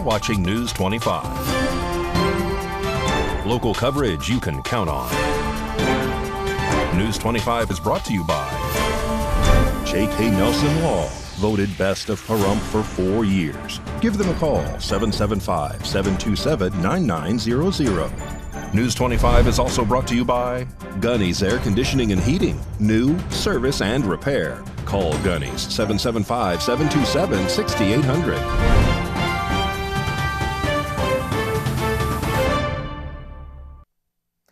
watching News 25. Local coverage you can count on. News 25 is brought to you by J.K. Nelson Law, voted best of Pahrump for 4 years. Give them a call, 775-727-9900. News 25 is also brought to you by Gunny's Air Conditioning and Heating. New, service, and repair. Call Gunny's, 775-727-6800.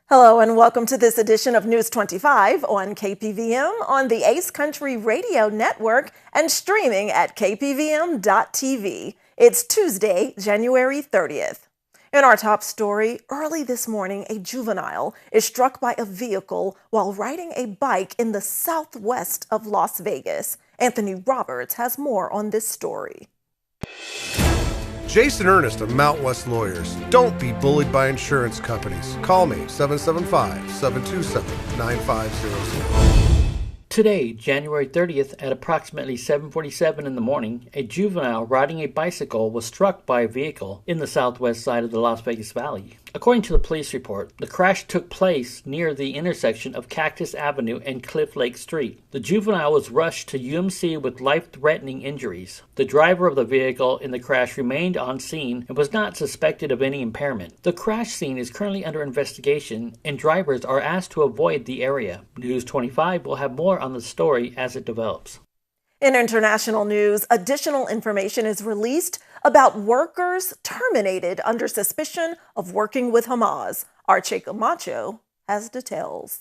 Hello and welcome to this edition of News 25 on KPVM on the Ace Country Radio Network and streaming at KPVM.TV. It's Tuesday, January 30th. In our top story, early this morning, a juvenile is struck by a vehicle while riding a bike in the southwest of Las Vegas. Anthony Roberts has more on this story. Jason Ernest of Mount West Lawyers. Don't be bullied by insurance companies. Call me, 775-727-9500. Today, January 30th, at approximately 7:47 in the morning, a juvenile riding a bicycle was struck by a vehicle in the southwest side of the Las Vegas Valley. According to the police report, the crash took place near the intersection of Cactus Avenue and Cliff Lake Street. The juvenile was rushed to UMC with life-threatening injuries. The driver of the vehicle in the crash remained on scene and was not suspected of any impairment. The crash scene is currently under investigation, and drivers are asked to avoid the area. News 25 will have more on the story as it develops. In international news, additional information is released about workers terminated under suspicion of working with Hamas. Arche Camacho has details.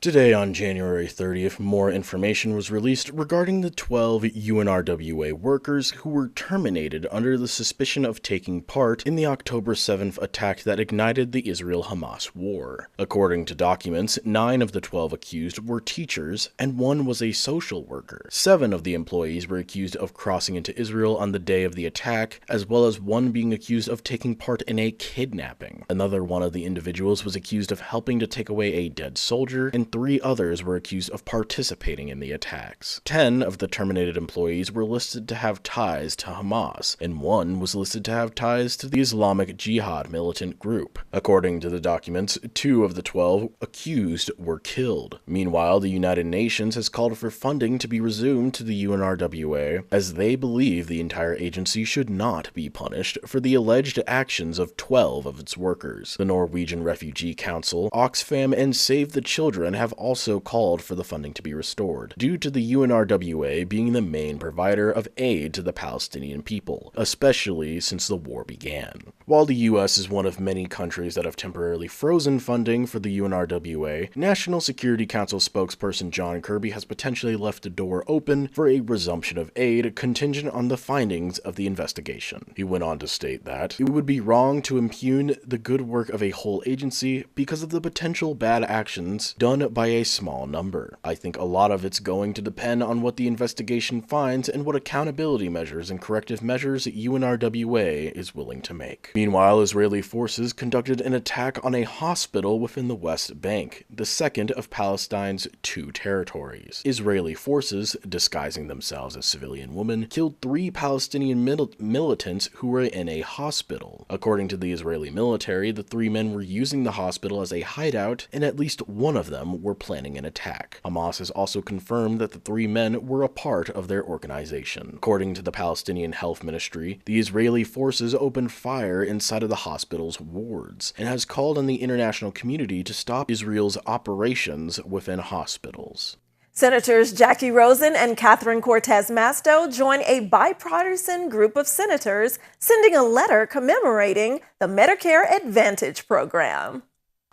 Today on January 30th, more information was released regarding the 12 UNRWA workers who were terminated under the suspicion of taking part in the October 7th attack that ignited the Israel-Hamas war. According to documents, 9 of the 12 accused were teachers and 1 was a social worker. 7 of the employees were accused of crossing into Israel on the day of the attack, as well as 1 being accused of taking part in a kidnapping. Another one of the individuals was accused of helping to take away a dead soldier, and 3 others were accused of participating in the attacks. 10 of the terminated employees were listed to have ties to Hamas, and 1 was listed to have ties to the Islamic Jihad militant group. According to the documents, 2 of the 12 accused were killed. Meanwhile, the United Nations has called for funding to be resumed to the UNRWA, as they believe the entire agency should not be punished for the alleged actions of 12 of its workers. The Norwegian Refugee Council, Oxfam, and Save the Children have also called for the funding to be restored, due to the UNRWA being the main provider of aid to the Palestinian people, especially since the war began. While the U.S. is one of many countries that have temporarily frozen funding for the UNRWA, National Security Council spokesperson John Kirby has potentially left the door open for a resumption of aid contingent on the findings of the investigation. He went on to state that it would be wrong to impugn the good work of a whole agency because of the potential bad actions done by a small number. I think a lot of it's going to depend on what the investigation finds and what accountability measures and corrective measures UNRWA is willing to make. Meanwhile, Israeli forces conducted an attack on a hospital within the West Bank, the second of Palestine's 2 territories. Israeli forces, disguising themselves as civilian women, killed 3 Palestinian militants who were in a hospital. According to the Israeli military, the 3 men were using the hospital as a hideout, and at least one of them were planning an attack. Hamas has also confirmed that the 3 men were a part of their organization. According to the Palestinian Health Ministry, the Israeli forces opened fire inside of the hospital's wards and has called on the international community to stop Israel's operations within hospitals. Senators Jackie Rosen and Catherine Cortez Masto join a bipartisan group of senators sending a letter commemorating the Medicare Advantage program.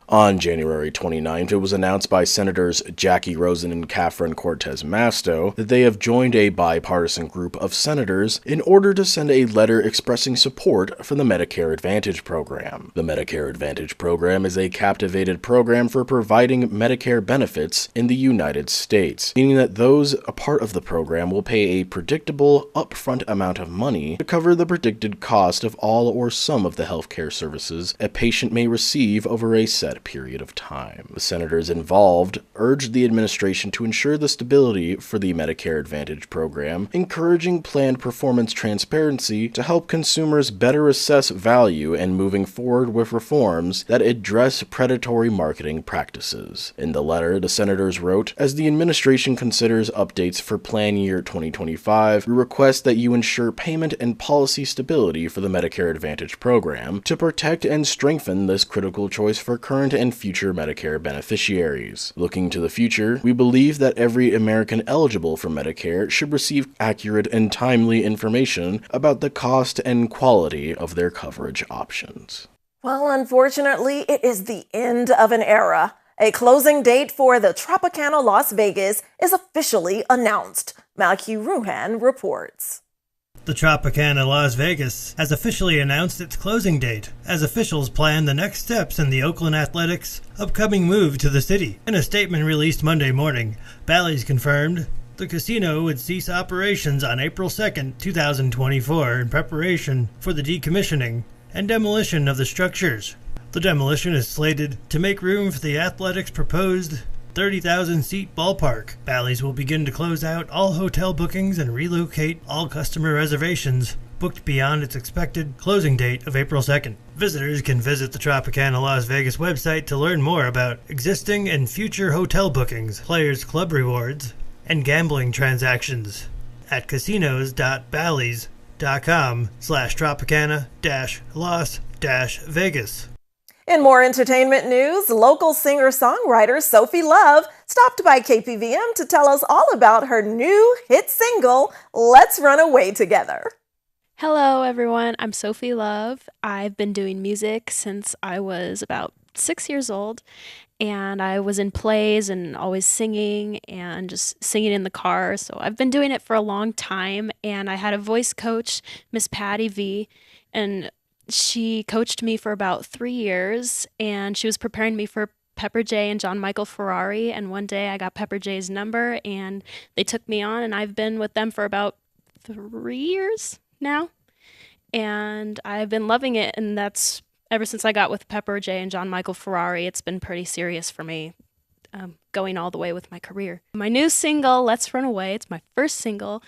On January 29th, it was announced by Senators Jackie Rosen and Catherine Cortez Masto that they have joined a bipartisan group of senators in order to send a letter expressing support for the Medicare Advantage program. The Medicare Advantage program is a capitated program for providing Medicare benefits in the United States, meaning that those a part of the program will pay a predictable, upfront amount of money to cover the predicted cost of all or some of the healthcare services a patient may receive over a set defined period of time. The senators involved urged the administration to ensure the stability for the Medicare Advantage program, encouraging planned performance transparency to help consumers better assess value and moving forward with reforms that address predatory marketing practices. In the letter, the senators wrote, "As the administration considers updates for plan year 2025, we request that you ensure payment and policy stability for the Medicare Advantage program to protect and strengthen this critical choice for current and future Medicare beneficiaries. Looking to the future, we believe that every American eligible for Medicare should receive accurate and timely information about the cost and quality of their coverage options." Well, unfortunately, it is the end of an era. A closing date for the Tropicana Las Vegas is officially announced. Malky Ruhan reports. The Tropicana Las Vegas has officially announced its closing date as officials plan the next steps in the Oakland Athletics' upcoming move to the city. In a statement released Monday morning, Bally's confirmed the casino would cease operations on April 2, 2024 in preparation for the decommissioning and demolition of the structures. The demolition is slated to make room for the Athletics' proposed 30,000-seat ballpark. Bally's will begin to close out all hotel bookings and relocate all customer reservations booked beyond its expected closing date of April 2nd. Visitors can visit the Tropicana Las Vegas website to learn more about existing and future hotel bookings, players' club rewards, and gambling transactions at casinos.ballys.com/Tropicana-Las-Vegas. In more entertainment news, local singer-songwriter Sophie Love stopped by KPVM to tell us all about her new hit single, Let's Run Away Together. Hello, everyone. I'm Sophie Love. I've been doing music since I was about 6 years old, and I was in plays and always singing and just singing in the car. So I've been doing it for a long time, and I had a voice coach, Miss Patty V, and she coached me for about 3 years, and she was preparing me for Pepper J and John Michael Ferrari, and one day I got Pepper J's number, and they took me on, and I've been with them for about 3 years now, and I've been loving it, and that's ever since I got with Pepper J and John Michael Ferrari. It's been pretty serious for me, going all the way with my career. My new single, Let's Run Away, it's my first single,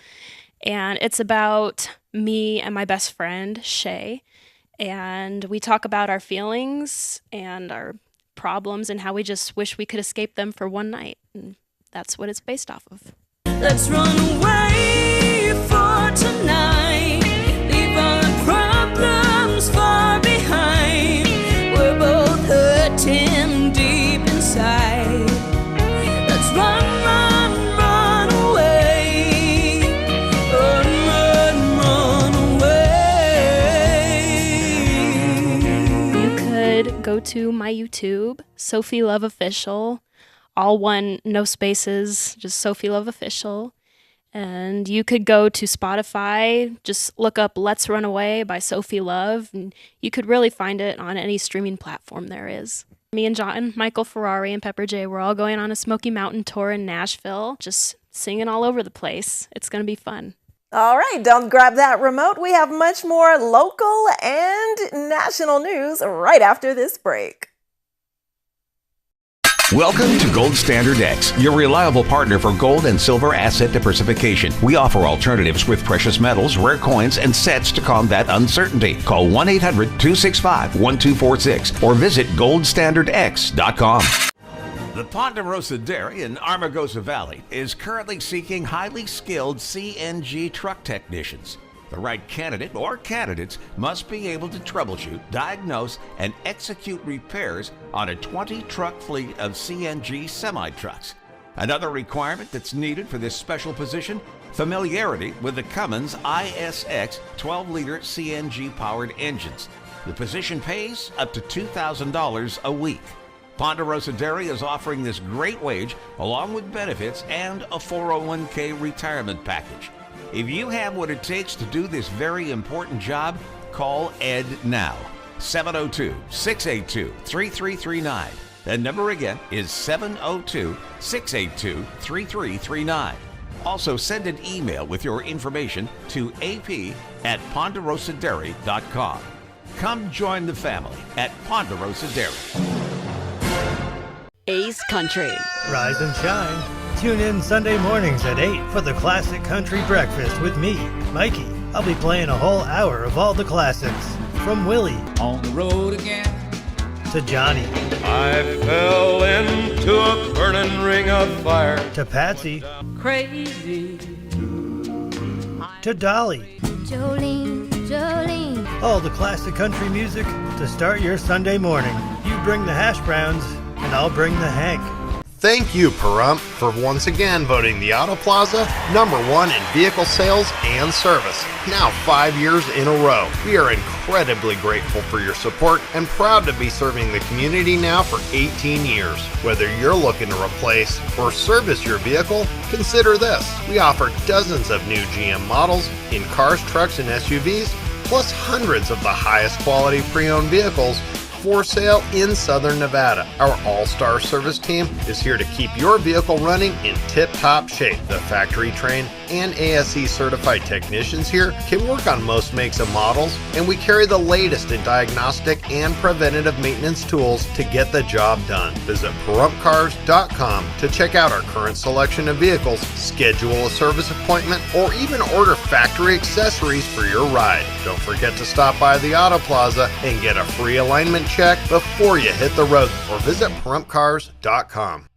and it's about me and my best friend, Shay, and we talk about our feelings and our problems and how we just wish we could escape them for one night, and that's what it's based off of. Let's run away for tonight, leave our problems far behind, we're both hurting deep inside. Let's run away, run away. You could go to my YouTube, Sophie Love Official, all one, no spaces, just Sophie Love Official. And you could go to Spotify, just look up Let's Run Away by Sophie Love, and you could really find it on any streaming platform there is. Me and John Michael Ferrari and Pepper J, we're all going on a Smoky Mountain tour in Nashville, just singing all over the place. It's going to be fun. All right, don't grab that remote. We have much more local and national news right after this break. Welcome to Gold Standard X, your reliable partner for gold and silver asset diversification. We offer alternatives with precious metals, rare coins, and sets to combat uncertainty. Call 1-800-265-1246 or visit goldstandardx.com. The Ponderosa Dairy in Armagosa Valley is currently seeking highly skilled CNG truck technicians. The right candidate or candidates must be able to troubleshoot, diagnose, and execute repairs on a 20-truck fleet of CNG semi-trucks. Another requirement that's needed for this special position, familiarity with the Cummins ISX 12-liter CNG-powered engines. The position pays up to $2,000 a week. Ponderosa Dairy is offering this great wage along with benefits and a 401k retirement package. If you have what it takes to do this very important job, call Ed now. 702-682-3339. That number again is 702-682-3339. Also send an email with your information to ap@ponderosadairy.com. Come join the family at Ponderosa Dairy. Ace Country. Rise and shine. Tune in Sunday mornings at 8 for the Classic Country Breakfast with me, Mikey. I'll be playing a whole hour of all the classics. From Willie. On the road again. To Johnny. I fell into a burning ring of fire. To Patsy. Crazy. To Dolly. Jolene, Jolene. All the classic country music to start your Sunday morning. You bring the hash browns, and I'll bring the Hank. Thank you, Pahrump, for once again voting the Auto Plaza #1 in vehicle sales and service. Now 5 years in a row. We are incredibly grateful for your support and proud to be serving the community now for 18 years. Whether you're looking to replace or service your vehicle, consider this. We offer dozens of new GM models in cars, trucks, and SUVs, plus hundreds of the highest quality pre-owned vehicles for sale in Southern Nevada. Our all-star service team is here to keep your vehicle running in tip-top shape. The factory-trained and ASE certified technicians here can work on most makes and models, and we carry the latest in diagnostic and preventative maintenance tools to get the job done. Visit PahrumpCars.com to check out our current selection of vehicles, schedule a service appointment, or even order factory accessories for your ride. Don't forget to stop by the Auto Plaza and get a free alignment check before you hit the road, or visit PahrumpCars.com.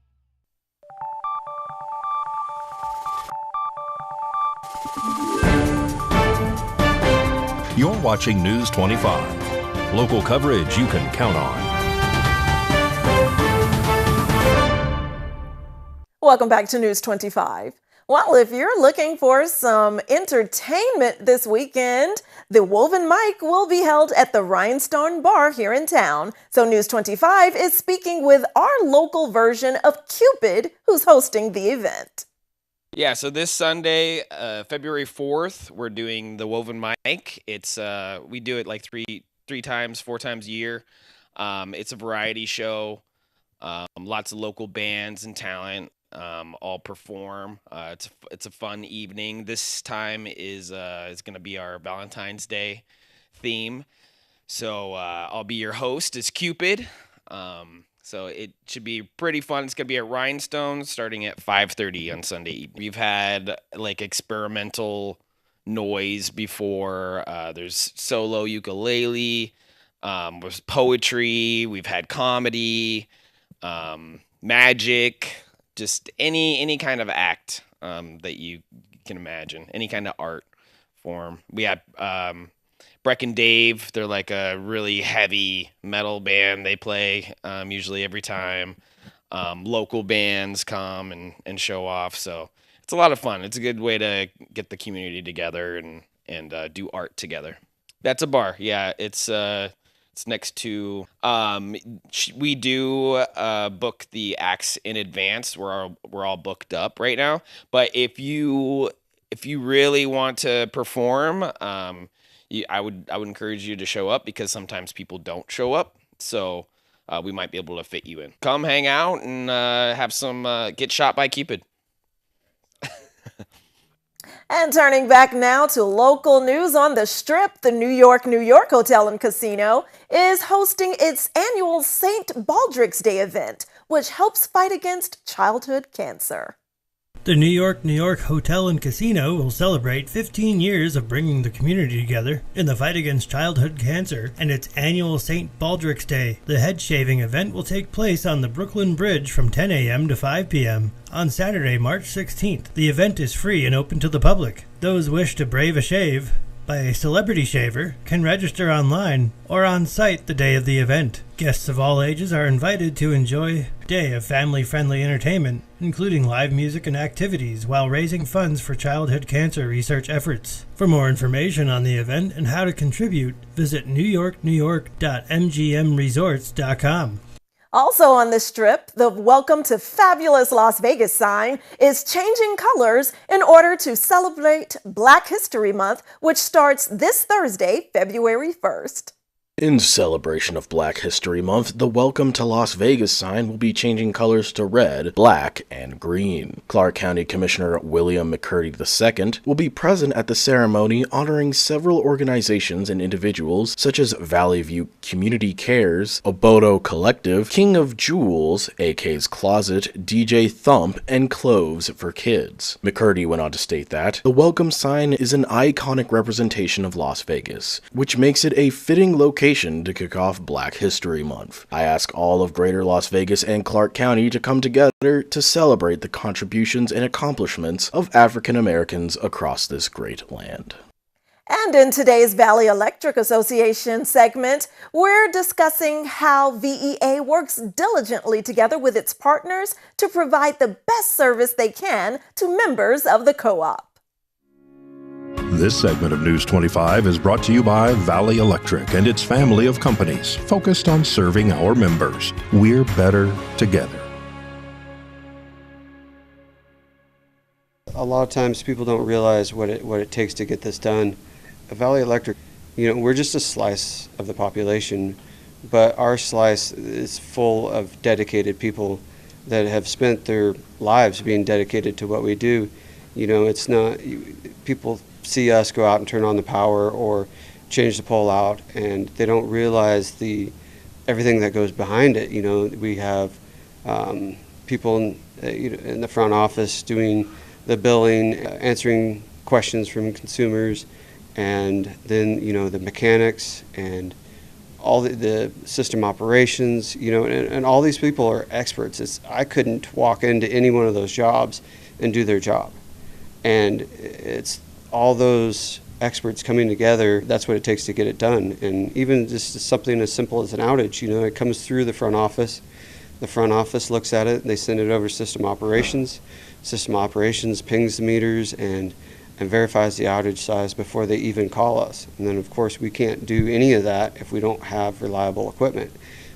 You're watching News 25. Local coverage you can count on. Welcome back to News 25. Well, if you're looking for some entertainment this weekend, the Woven Mic will be held at the Rhinestone Bar here in town. So News 25 is speaking with our local version of Cupid, who's hosting the event. Yeah, so this Sunday, February 4th, we're doing the Woven Mic. It's we do it like four times a year. It's a variety show. Lots of local bands and talent all perform. It's a fun evening. This time is going to be our Valentine's Day theme. So I'll be your host as Cupid. So it should be pretty fun. It's going to be at Rhinestone starting at 5:30 on Sunday evening. We've had like experimental noise before. There's solo ukulele, there's poetry. We've had comedy, magic, just any kind of act that you can imagine, any kind of art form. We had Breck and Dave, they're like a really heavy metal band. They play usually every time. Local bands come and show off. So it's a lot of fun. It's a good way to get the community together and do art together. That's a bar. Yeah, it's next to. We do book the acts in advance. We're all booked up right now. But if you really want to perform, I would encourage you to show up because sometimes people don't show up. So we might be able to fit you in. Come hang out and have some get shot by Cupid. And turning back now to local news on the Strip, the New York Hotel and Casino is hosting its annual St. Baldrick's Day event, which helps fight against childhood cancer. The New York Hotel and Casino will celebrate 15 years of bringing the community together in the fight against childhood cancer and its annual St. Baldrick's Day. The head shaving event will take place on the Brooklyn Bridge from 10 a.m. to 5 p.m. on Saturday, March 16th. The event is free and open to the public. Those wish to brave a shave by a celebrity shaver can register online or on site the day of the event. Guests of all ages are invited to enjoy a day of family-friendly entertainment, including live music and activities, while raising funds for childhood cancer research efforts. For more information on the event and how to contribute, visit newyorknewyork.mgmresorts.com. Also on the Strip, the Welcome to Fabulous Las Vegas sign is changing colors in order to celebrate Black History Month, which starts this Thursday, February 1st. In celebration of Black History Month, the Welcome to Las Vegas sign will be changing colors to red, black, and green. Clark County Commissioner William McCurdy II will be present at the ceremony, honoring several organizations and individuals such as Valley View Community Cares, Oboto Collective, King of Jewels, AK's Closet, DJ Thump, and Cloves for Kids. McCurdy went on to state that the welcome sign is an iconic representation of Las Vegas, which makes it a fitting location to kick off Black History Month. I ask all of Greater Las Vegas and Clark County to come together to celebrate the contributions and accomplishments of African Americans across this great land. And in today's Valley Electric Association segment, we're discussing how VEA works diligently together with its partners to provide the best service they can to members of the co-op. This segment of News 25 is brought to you by Valley Electric and its family of companies focused on serving our members. We're better together. A lot of times people don't realize what it takes to get this done. Valley Electric, we're just a slice of the population, but our slice is full of dedicated people that have spent their lives being dedicated to what we do. It's not people see us go out and turn on the power or change the pole out, and they don't realize everything that goes behind it. We have people in the front office doing the billing, answering questions from consumers, and then the mechanics and all the system operations. And all these people are experts. I couldn't walk into any one of those jobs and do their job, and it's all those experts coming together. That's what it takes to get it done. And even just something as simple as an outage, it comes through the front office. The front office looks at it, and they send it over to system operations. System operations pings the meters and verifies the outage size before they even call us. And then, of course, we can't do any of that if we don't have reliable equipment,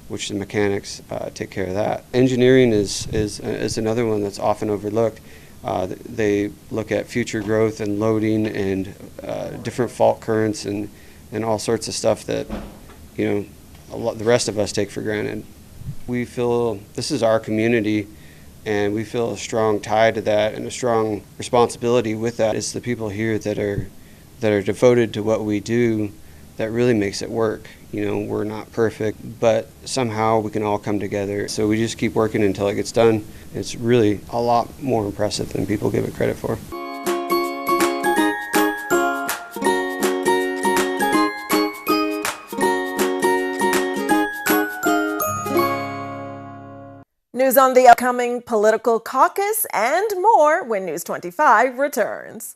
which the mechanics take care of that. Engineering is another one that's often overlooked. They look at future growth and loading and different fault currents and all sorts of stuff that the rest of us take for granted. We feel this is our community, and we feel a strong tie to that and a strong responsibility with that. It's the people here that are devoted to what we do that really makes it work. We're not perfect, but somehow we can all come together. So we just keep working until it gets done. It's really a lot more impressive than people give it credit for. News on the upcoming political caucus and more when News 25 returns.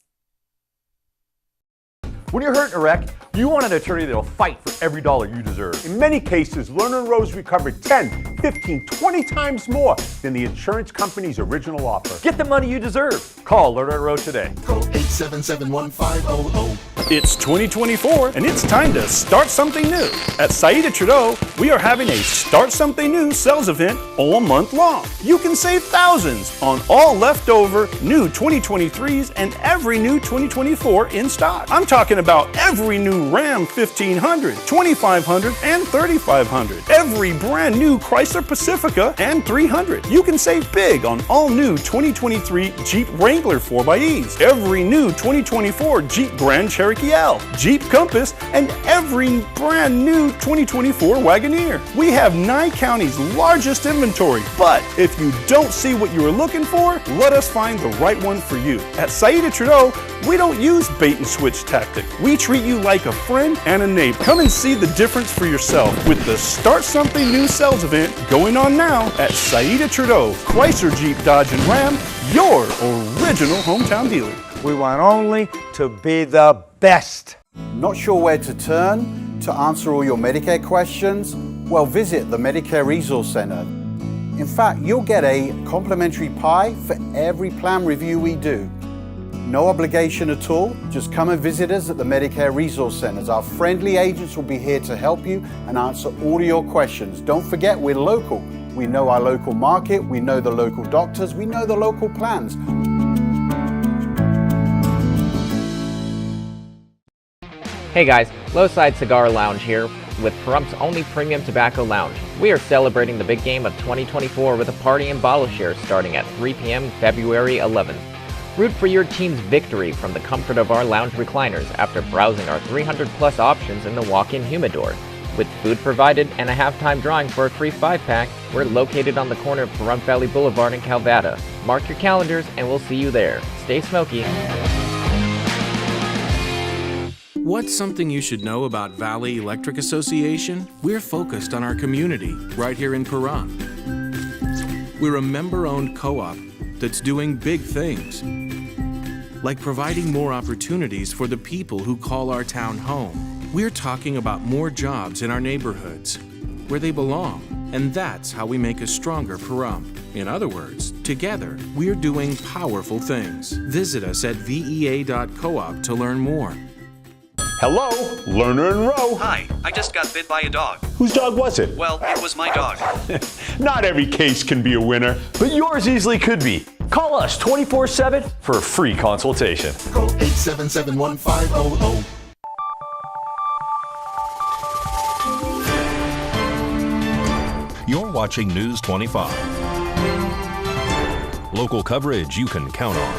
When you're hurt in a wreck, you want an attorney that'll fight for every dollar you deserve. In many cases, Lerner & Rose recovered 10, 15, 20 times more than the insurance company's original offer. Get the money you deserve. Call Lerner & Rose today. Call 877-1500. It's 2024, and it's time to start something new. At Saida Trudeau, we are having a Start Something New sales event all month long. You can save thousands on all leftover new 2023s and every new 2024 in stock. I'm talking about every new Ram 1500, 2500, and 3500. Every brand new Chrysler Pacifica and 300. You can save big on all new 2023 Jeep Wrangler 4xEs. Every new 2024 Jeep Grand Cherokee L, Jeep Compass, and every brand new 2024 Wagoneer. We have Nye County's largest inventory, but if you don't see what you are looking for, let us find the right one for you. At Saida Trudeau, we don't use bait and switch tactic. We treat you like a friend and a neighbor. Come and see the difference for yourself with the Start Something New sales event going on now at Saida Trudeau, Chrysler, Jeep, Dodge, and Ram, your original hometown dealer. We want only to be the best. Not sure where to turn to answer all your Medicare questions? Well, visit the Medicare Resource Center. In fact, you'll get a complimentary pie for every plan review we do. No obligation at all. Just come and visit us at the Medicare Resource Centers. Our friendly agents will be here to help you and answer all of your questions. Don't forget, we're local. We know our local market, we know the local doctors, we know the local plans. Hey guys, Lowside Cigar Lounge here with Pahrumph's only premium tobacco lounge. We are celebrating the big game of 2024 with a party and bottle share starting at 3 p.m. February 11th. Root for your team's victory from the comfort of our lounge recliners after browsing our 300-plus options in the walk-in humidor. With food provided and a halftime drawing for a free 5-pack, we're located on the corner of Pahrump Valley Boulevard in Calvada. Mark your calendars and we'll see you there. Stay smoky. What's something you should know about Valley Electric Association? We're focused on our community right here in Pahrump. We're a member-owned co-op that's doing big things, like providing more opportunities for the people who call our town home. We're talking about more jobs in our neighborhoods, where they belong, and that's how we make a stronger Pahrump. In other words, together, we're doing powerful things. Visit us at vea.coop to learn more. Hello, Lerner and Rowe. Hi, I just got bit by a dog. Whose dog was it? Well, it was my dog. Not every case can be a winner, but yours easily could be. Call us 24/7 for a free consultation. Call 877-1500. You're watching News 25. Local coverage you can count on.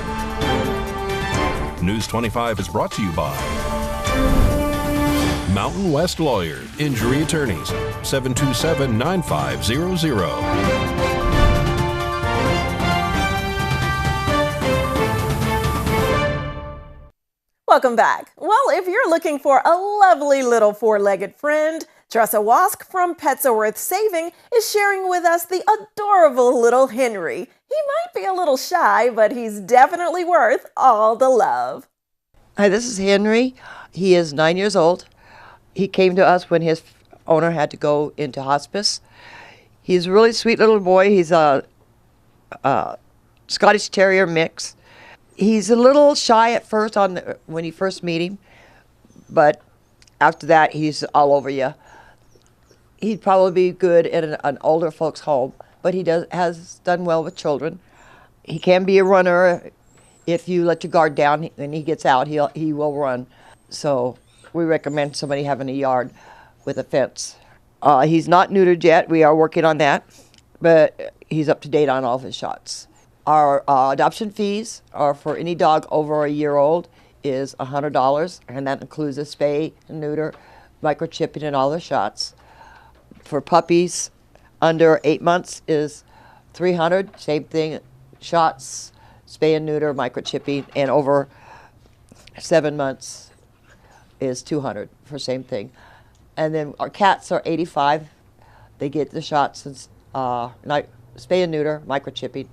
News 25 is brought to you by Mountain West Lawyer, Injury Attorneys, 727-9500. Welcome back. Well, if you're looking for a lovely little four-legged friend, Tressa Wask from Pets Are Worth Saving is sharing with us the adorable little Henry. He might be a little shy, but he's definitely worth all the love. Hi, this is Henry. He is 9 years old. He came to us when his owner had to go into hospice. He's a really sweet little boy. He's a Scottish Terrier mix. He's a little shy at first when you first meet him, but after that, he's all over you. He'd probably be good in an older folks' home, but he has done well with children. He can be a runner. If you let your guard down and he gets out, he will run. So we recommend somebody having a yard with a fence. He's not neutered yet. We are working on that, but he's up to date on all of his shots. Our adoption fees are for any dog over a year old is $100, and that includes a spay and neuter, microchipping, and all the shots. For puppies under 8 months is $300, same thing, shots, spay and neuter, microchipping, and over 7 months is $200 for same thing. And then our cats are $85. They get the shots and spay and neuter, microchipping.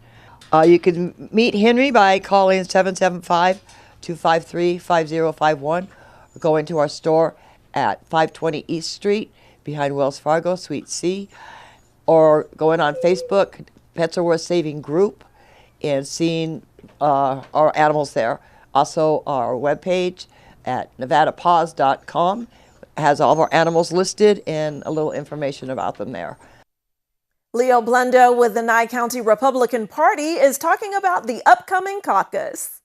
You can meet Henry by calling 775-253-5051 or going to our store at 520 East Street behind Wells Fargo, Suite C, or going on Facebook, Pets Are Worth Saving group, and seeing our animals there. Also, our webpage at nevadapaws.com has all of our animals listed and a little information about them there. Leo Blendo with the Nye County Republican Party is talking about the upcoming caucus.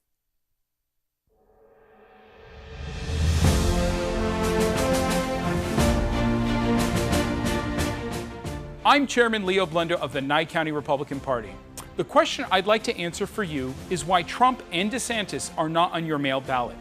I'm Chairman Leo Blendo of the Nye County Republican Party. The question I'd like to answer for you is why Trump and DeSantis are not on your mail ballot.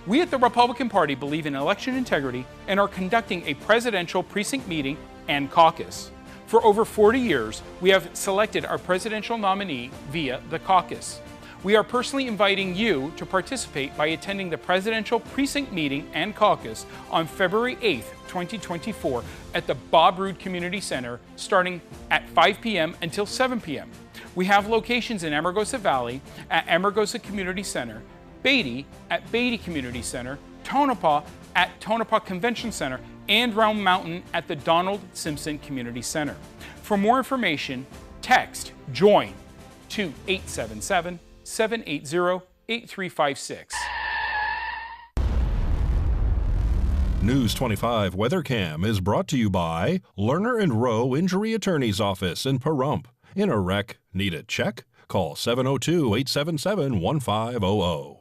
We at the Republican Party believe in election integrity and are conducting a presidential precinct meeting and caucus. For over 40 years, we have selected our presidential nominee via the caucus. We are personally inviting you to participate by attending the presidential precinct meeting and caucus on February 8th, 2024 at the Bob Roode Community Center starting at 5 p.m. until 7 p.m. We have locations in Amargosa Valley at Amargosa Community Center, Beatty at Beatty Community Center, Tonopah at Tonopah Convention Center, and Round Mountain at the Donald Simpson Community Center. For more information, text JOIN to 877-780-8356. News 25 WeatherCam is brought to you by Lerner and Rowe Injury Attorney's Office in Pahrump. In a wreck, need a check? Call 702-877-1500.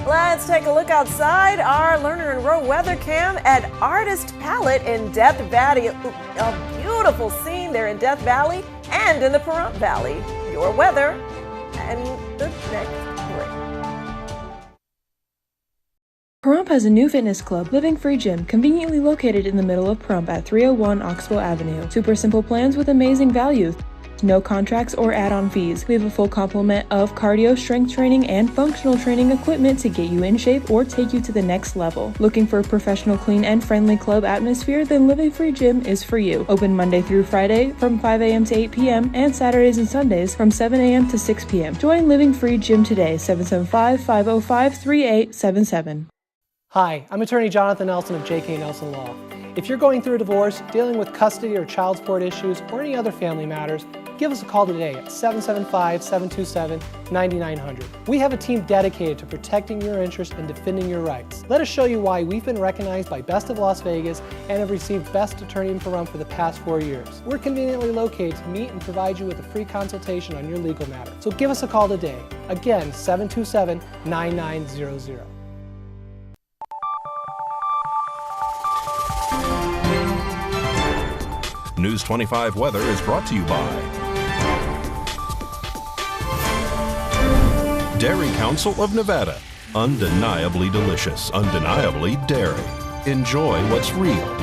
Let's take a look outside our Learner and Row weather cam at Artist Palette in Death Valley. A beautiful scene there in Death Valley and in the Pahrump Valley. Your weather and the next break. Pahrump has a new fitness club, Living Free Gym, conveniently located in the middle of Pahrump at 301 Oxbow Avenue. Super simple plans with amazing values. No contracts or add-on fees. We have a full complement of cardio, strength training, and functional training equipment to get you in shape or take you to the next level. Looking for a professional, clean, and friendly club atmosphere? Then Living Free Gym is for you. Open Monday through Friday from 5 a.m. to 8 p.m. and Saturdays and Sundays from 7 a.m. to 6 p.m. Join Living Free Gym today, 775-505-3877. Hi, I'm attorney Jonathan Nelson of J.K. Nelson Law. If you're going through a divorce, dealing with custody or child support issues, or any other family matters, give us a call today at 775-727-9900. We have a team dedicated to protecting your interests and defending your rights. Let us show you why we've been recognized by Best of Las Vegas and have received Best Attorney in Pahrump for the past 4 years. We're conveniently located to meet and provide you with a free consultation on your legal matter. So give us a call today. Again, 727-9900. News 25 weather is brought to you by Dairy Council of Nevada. Undeniably delicious, undeniably dairy. Enjoy what's real.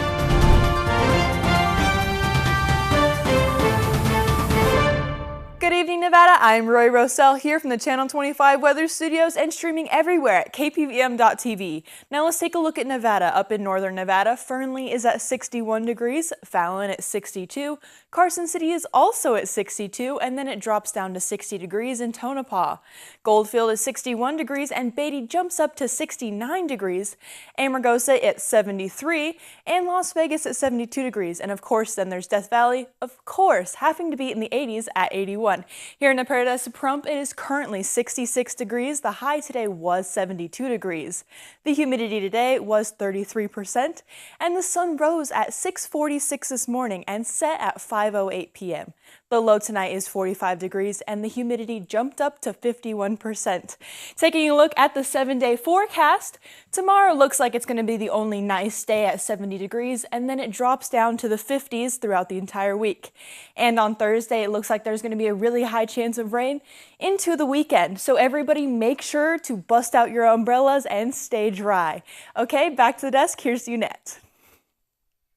Good evening, Nevada. I'm Roy Rossell here from the Channel 25 Weather Studios and streaming everywhere at KPVM.TV. Now let's take a look at Nevada. Up in northern Nevada, Fernley is at 61 degrees, Fallon at 62, Carson City is also at 62, and then it drops down to 60 degrees in Tonopah. Goldfield is 61 degrees, and Beatty jumps up to 69 degrees, Amargosa at 73, and Las Vegas at 72 degrees. And of course, then there's Death Valley, of course, having to be in the 80s at 81. Here in the Paradise of Pahrump, it is currently 66 degrees. The high today was 72 degrees. The humidity today was 33%, and the sun rose at 6:46 this morning and set at 5:08 p.m. The low tonight is 45 degrees, and the humidity jumped up to 51%. Taking a look at the 7-day forecast, tomorrow looks like it's going to be the only nice day at 70 degrees, and then it drops down to the 50s throughout the entire week. And on Thursday, it looks like there's going to be a really high chance of rain into the weekend. So everybody make sure to bust out your umbrellas and stay dry. Okay, back to the desk. Here's Unette.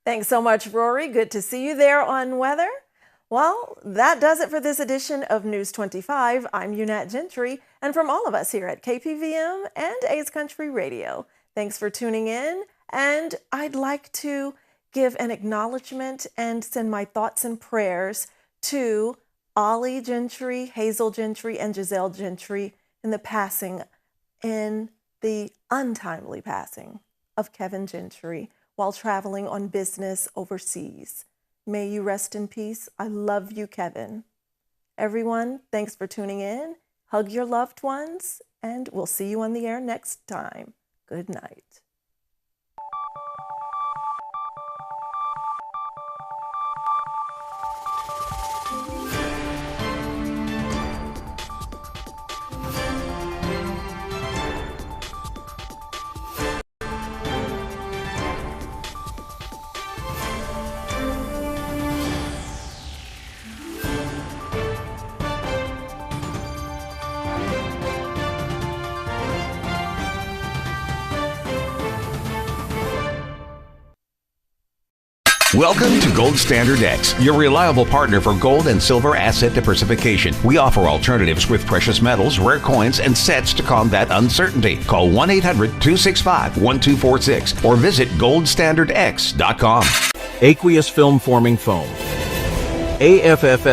Thanks so much, Rory. Good to see you there on weather. Well, that does it for this edition of News 25. I'm Unette Gentry, and from all of us here at KPVM and A's Country Radio, thanks for tuning in. And I'd like to give an acknowledgement and send my thoughts and prayers to Ollie Gentry, Hazel Gentry, and Giselle Gentry in the untimely passing of Kevin Gentry while traveling on business overseas. May you rest in peace. I love you, Kevin. Everyone, thanks for tuning in. Hug your loved ones, and we'll see you on the air next time. Good night. Welcome to Gold Standard X, your reliable partner for gold and silver asset diversification. We offer alternatives with precious metals, rare coins, and sets to combat uncertainty. Call 1-800-265-1246 or visit goldstandardx.com. Aqueous Film Forming Foam. AFFF